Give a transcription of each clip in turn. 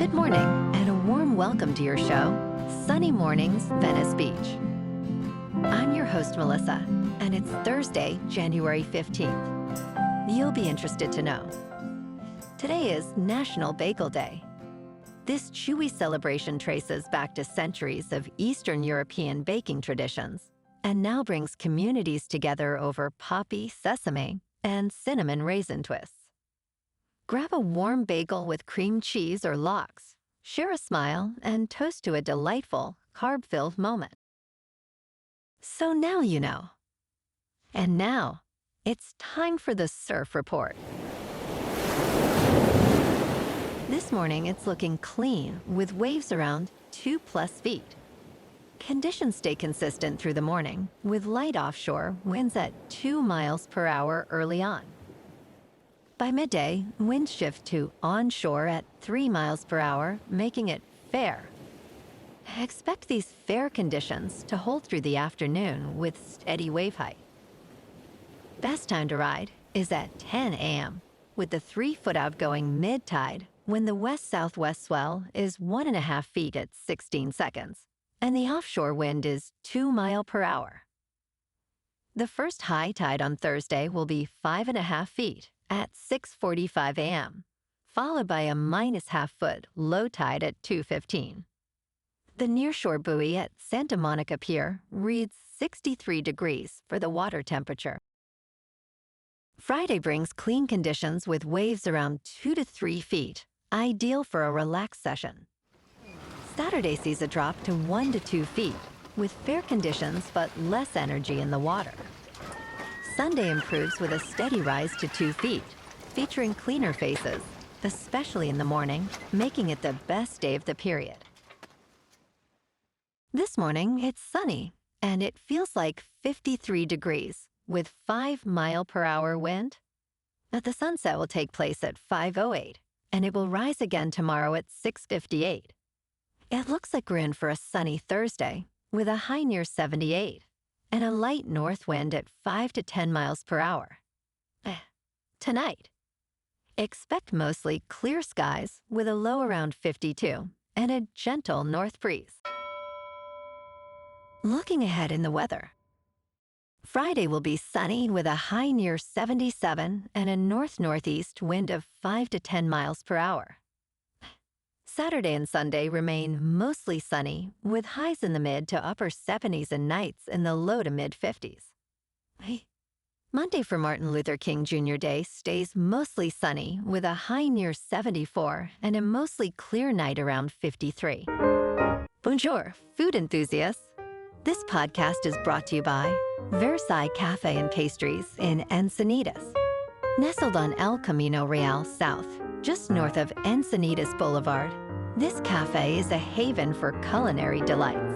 Good morning, and a warm welcome to your show, Sunny Mornings, Venice Beach. I'm your host, Melissa, and it's Thursday, January 15th. You'll be interested to know. Today is National Bagel Day. This chewy celebration traces back to centuries of Eastern European baking traditions and now brings communities together over poppy, sesame, and cinnamon raisin twists. Grab a warm bagel with cream cheese or lox, share a smile, and toast to a delightful, carb-filled moment. So now you know. And now, it's time for the Surf Report. This morning, it's looking clean with waves around 2+ feet. Conditions stay consistent through the morning with light offshore winds at 2 miles per hour early on. By midday, winds shift to onshore at 3 miles per hour, making it fair. Expect these fair conditions to hold through the afternoon with steady wave height. Best time to ride is at 10 a.m., with the 3-foot outgoing mid-tide when the west-southwest swell is 1.5 feet at 16 seconds, and the offshore wind is 2 miles per hour. The first high tide on Thursday will be 5.5 feet at 6:45 a.m., followed by a -0.5 foot low tide at 2:15. The nearshore buoy at Santa Monica Pier reads 63 degrees for the water temperature. Friday brings clean conditions with waves around 2 to 3 feet, ideal for a relaxed session. Saturday sees a drop to 1 to 2 feet, with fair conditions but less energy in the water. Sunday improves with a steady rise to 2 feet, featuring cleaner faces, especially in the morning, making it the best day of the period. This morning, it's sunny, and it feels like 53 degrees, with 5 mile per hour wind. The sunset will take place at 5:08, and it will rise again tomorrow at 6:58. It looks like we're in for a sunny Thursday, with a high near 78. And a light north wind at 5 to 10 miles per hour. Tonight, expect mostly clear skies with a low around 52 and a gentle north breeze. Looking ahead in the weather. Friday will be sunny with a high near 77 and a north-northeast wind of 5 to 10 miles per hour. Saturday and Sunday remain mostly sunny, with highs in the mid to upper 70s and nights in the low to mid-50s. Monday for Martin Luther King Jr. Day stays mostly sunny, with a high near 74 and a mostly clear night around 53. Bonjour, food enthusiasts. This podcast is brought to you by Versailles Cafe and Pastries in Encinitas. Nestled on El Camino Real South, just north of Encinitas Boulevard, this cafe is a haven for culinary delights.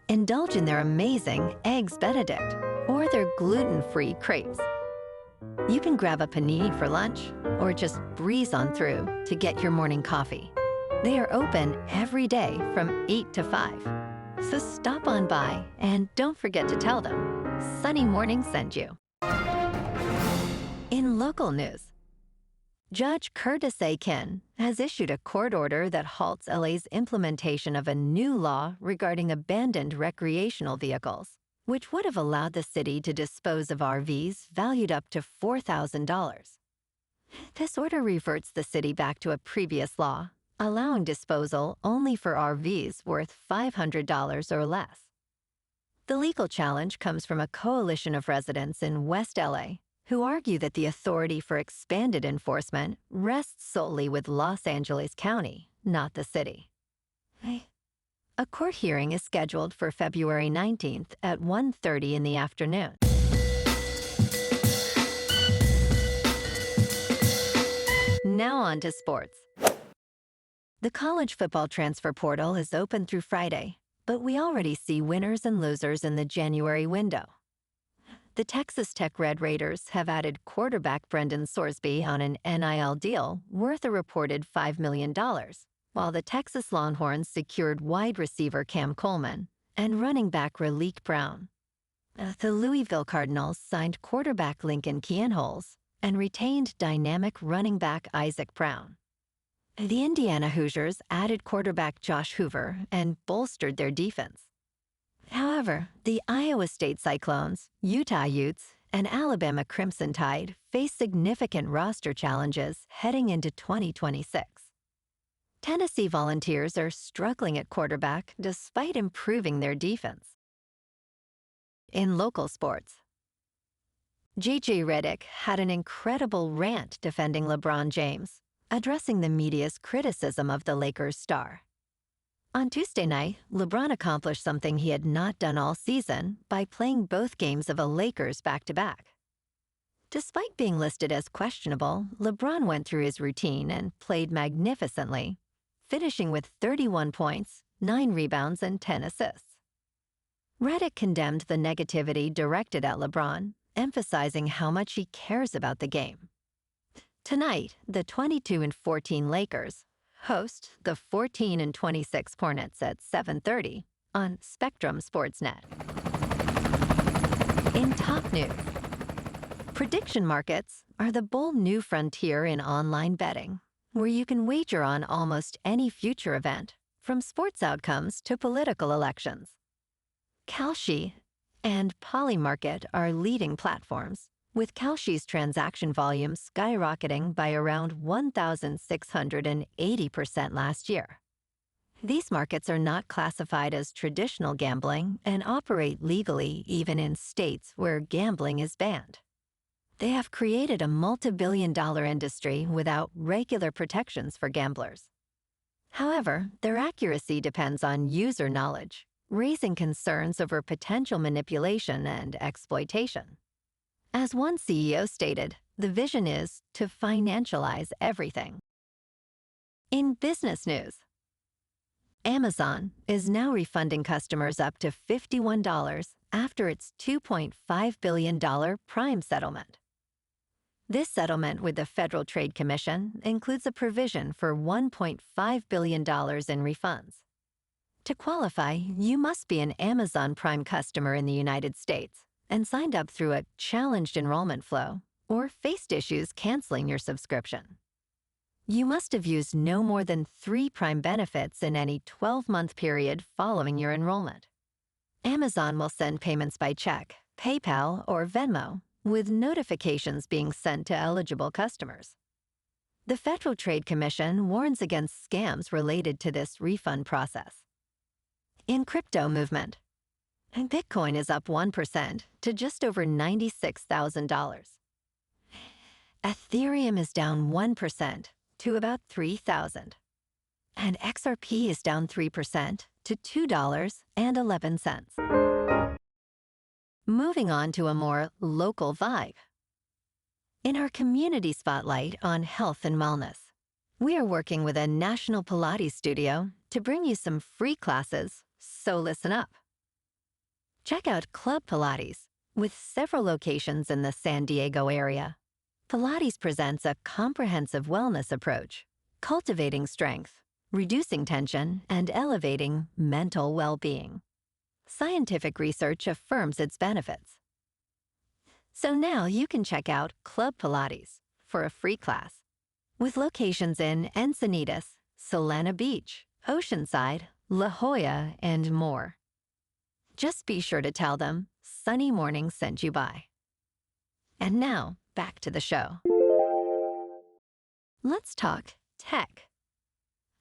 Indulge in their amazing Eggs Benedict or their gluten-free crepes. You can grab a panini for lunch or just breeze on through to get your morning coffee. They are open every day from 8 to 5. So stop on by and don't forget to tell them Sunny Morning sent you. In local news, Judge Curtis A. Kin has issued a court order that halts LA's implementation of a new law regarding abandoned recreational vehicles, which would have allowed the city to dispose of RVs valued up to $4,000. This order reverts the city back to a previous law, allowing disposal only for RVs worth $500 or less. The legal challenge comes from a coalition of residents in West LA who argue that the authority for expanded enforcement rests solely with Los Angeles County, not the city. A court hearing is scheduled for February 19th at 1:30 in the afternoon. Now on to sports. The college football transfer portal is open through Friday, but we already see winners and losers in the January window. The Texas Tech Red Raiders have added quarterback Brendan Sorsby on an NIL deal worth a reported $5 million, while the Texas Longhorns secured wide receiver Cam Coleman and running back Raleek Brown. The Louisville Cardinals signed quarterback Lincoln Kienholz and retained dynamic running back Isaac Brown. The Indiana Hoosiers added quarterback Josh Hoover and bolstered their defense. However, the Iowa State Cyclones, Utah Utes, and Alabama Crimson Tide face significant roster challenges heading into 2026. Tennessee Volunteers are struggling at quarterback despite improving their defense. In local sports, Gigi Riddick had an incredible rant defending LeBron James, addressing the media's criticism of the Lakers' star. On Tuesday night, LeBron accomplished something he had not done all season by playing both games of a Lakers back-to-back. Despite being listed as questionable, LeBron went through his routine and played magnificently, finishing with 31 points, 9 rebounds, and 10 assists. Riddick condemned the negativity directed at LeBron, emphasizing how much he cares about the game. Tonight, the 22-14 Lakers host the 14-26 Hornets at 7:30 on Spectrum Sportsnet. In top news, prediction markets are the bold new frontier in online betting, where you can wager on almost any future event, from sports outcomes to political elections. Kalshi and Polymarket are leading platforms, with Kalshi's transaction volume skyrocketing by around 1,680% last year. These markets are not classified as traditional gambling and operate legally even in states where gambling is banned. They have created a multi-billion-dollar industry without regular protections for gamblers. However, their accuracy depends on user knowledge, raising concerns over potential manipulation and exploitation. As one CEO stated, the vision is to financialize everything. In business news, Amazon is now refunding customers up to $51 after its $2.5 billion Prime settlement. This settlement with the Federal Trade Commission includes a provision for $1.5 billion in refunds. To qualify, you must be an Amazon Prime customer in the United States and signed up through a challenged enrollment flow or faced issues canceling your subscription. You must have used no more than 3 Prime benefits in any 12-month period following your enrollment. Amazon will send payments by check, PayPal, or Venmo, with notifications being sent to eligible customers. The Federal Trade Commission warns against scams related to this refund process. In crypto movement, Bitcoin is up 1% to just over $96,000. Ethereum is down 1% to about $3,000. And XRP is down 3% to $2.11. Moving on to a more local vibe. In our community spotlight on health and wellness, we are working with a national Pilates studio to bring you some free classes, so listen up. Check out Club Pilates, with several locations in the San Diego area. Pilates presents a comprehensive wellness approach, cultivating strength, reducing tension, and elevating mental well-being. Scientific research affirms its benefits. So now you can check out Club Pilates for a free class, with locations in Encinitas, Solana Beach, Oceanside, La Jolla, and more. Just be sure to tell them Sunny Morning sent you by. And now, back to the show. Let's talk tech.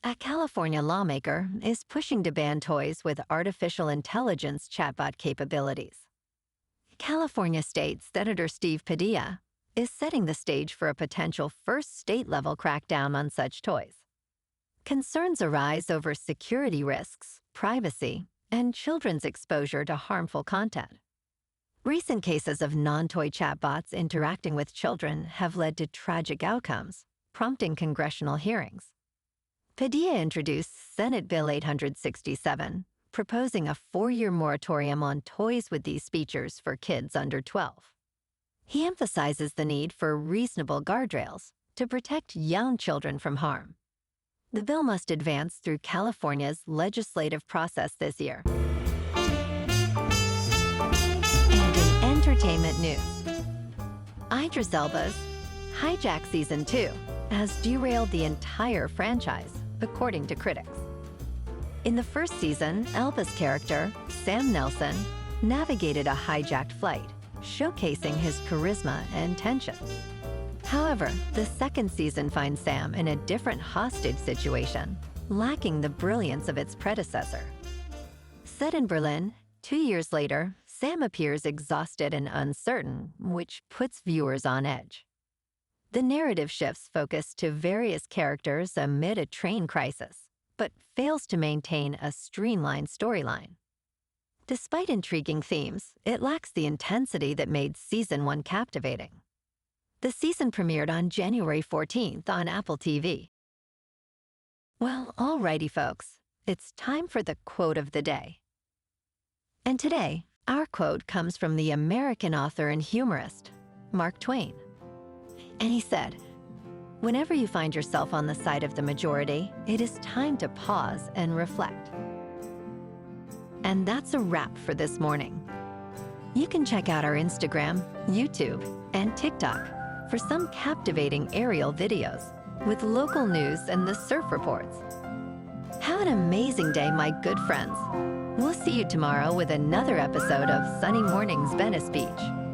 A California lawmaker is pushing to ban toys with artificial intelligence chatbot capabilities. California State Senator Steve Padilla is setting the stage for a potential first state-level crackdown on such toys. Concerns arise over security risks, privacy, and children's exposure to harmful content. Recent cases of non-toy chatbots interacting with children have led to tragic outcomes, prompting congressional hearings. Padilla introduced Senate Bill 867, proposing a 4-year moratorium on toys with these features for kids under 12. He emphasizes the need for reasonable guardrails to protect young children from harm. The bill must advance through California's legislative process this year. And in entertainment news, Idris Elba's Hijack Season 2 has derailed the entire franchise, according to critics. In the first season, Elba's character, Sam Nelson, navigated a hijacked flight, showcasing his charisma and tension. However, the second season finds Sam in a different hostage situation, lacking the brilliance of its predecessor. Set in Berlin, 2 years later, Sam appears exhausted and uncertain, which puts viewers on edge. The narrative shifts focus to various characters amid a train crisis, but fails to maintain a streamlined storyline. Despite intriguing themes, it lacks the intensity that made Season 1 captivating. The season premiered on January 14th on Apple TV. Well, alrighty folks, it's time for the quote of the day. And today, our quote comes from the American author and humorist, Mark Twain. And he said, "Whenever you find yourself on the side of the majority, it is time to pause and reflect." And that's a wrap for this morning. You can check out our Instagram, YouTube, and TikTok for some captivating aerial videos with local news and the surf reports. Have an amazing day, my good friends. We'll see you tomorrow with another episode of Sunny Mornings Venice Beach.